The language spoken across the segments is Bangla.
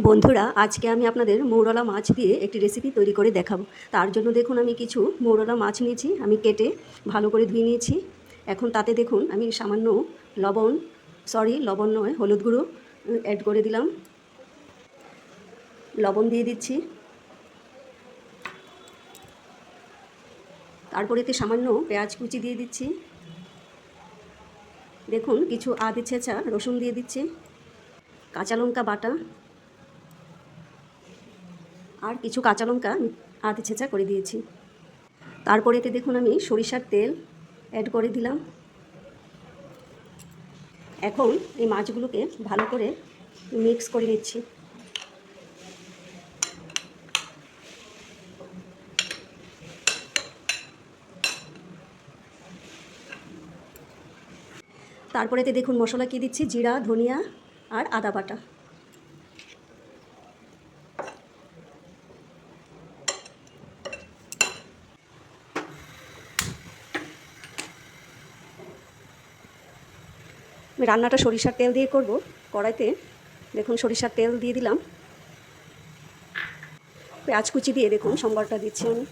বন্ধুরা, আজকে আমি আপনাদের মৌরলা মাছ দিয়ে একটি রেসিপি তৈরি করে দেখাবো। তার জন্য দেখুন আমি কিছু মৌরলা মাছ নিয়েছি, আমি কেটে ভালো করে ধুয়ে নিয়েছি। এখন তাতে দেখুন আমি সামান্য লবণ নয়, হলুদ গুঁড়ো অ্যাড করে দিলাম। লবণ দিয়ে দিচ্ছি। তারপরে এতে সামান্য পেঁয়াজ কুচি দিয়ে দিচ্ছি। দেখুন কিছু আদা ছেঁচা রসুন দিয়ে দিচ্ছি, কাঁচা লঙ্কা বাটা আর কিছু কাঁচা লঙ্কা আদা ছেঁচা করে দিয়েছি। তারপরে এতে দেখুন আমি সরিষার তেল অ্যাড করে দিলাম। এখন এই মাছগুলোকে ভালো করে মিক্স করে নিচ্ছি। তারপরে এতে দেখুন মশলা কি দিচ্ছি, জিরা, ধনিয়া আর আদা বাটা। আমি রান্নাটা সরিষার তেল দিয়ে করব। কড়াইতে দেখুন সরিষার তেল দিয়ে দিলাম। পেঁয়াজ কুচি দিয়ে দেখুন সম্বরটা দিচ্ছি আমি।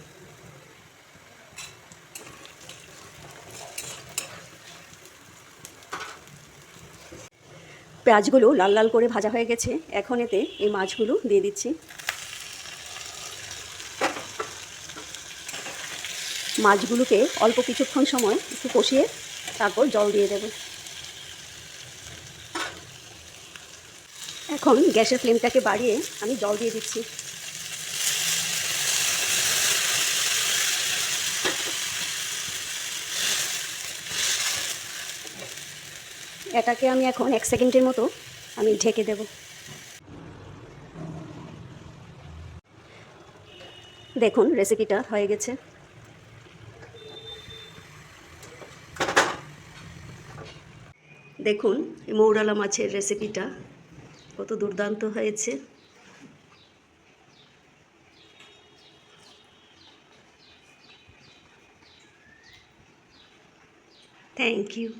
পেঁয়াজগুলো লাল লাল করে ভাজা হয়ে গেছে। এখন এতে এই মাছগুলো দিয়ে দিচ্ছি। মাছগুলোকে অল্প কিছুক্ষণ সময় একটু কষিয়ে তারপর জল দিয়ে দেব। এখন গ্যাসের ফ্লেমটাকে বাড়িয়ে আমি জল দিয়ে দিচ্ছি। এটাকে আমি এখন 1 সেকেন্ডের মতো আমি ঢেকে দেব। দেখুন রেসিপিটা হয়ে গেছে। দেখুন এই মৌরলা মাছের রেসিপিটা কত দুর্দান্ত হয়েছে। Thank you.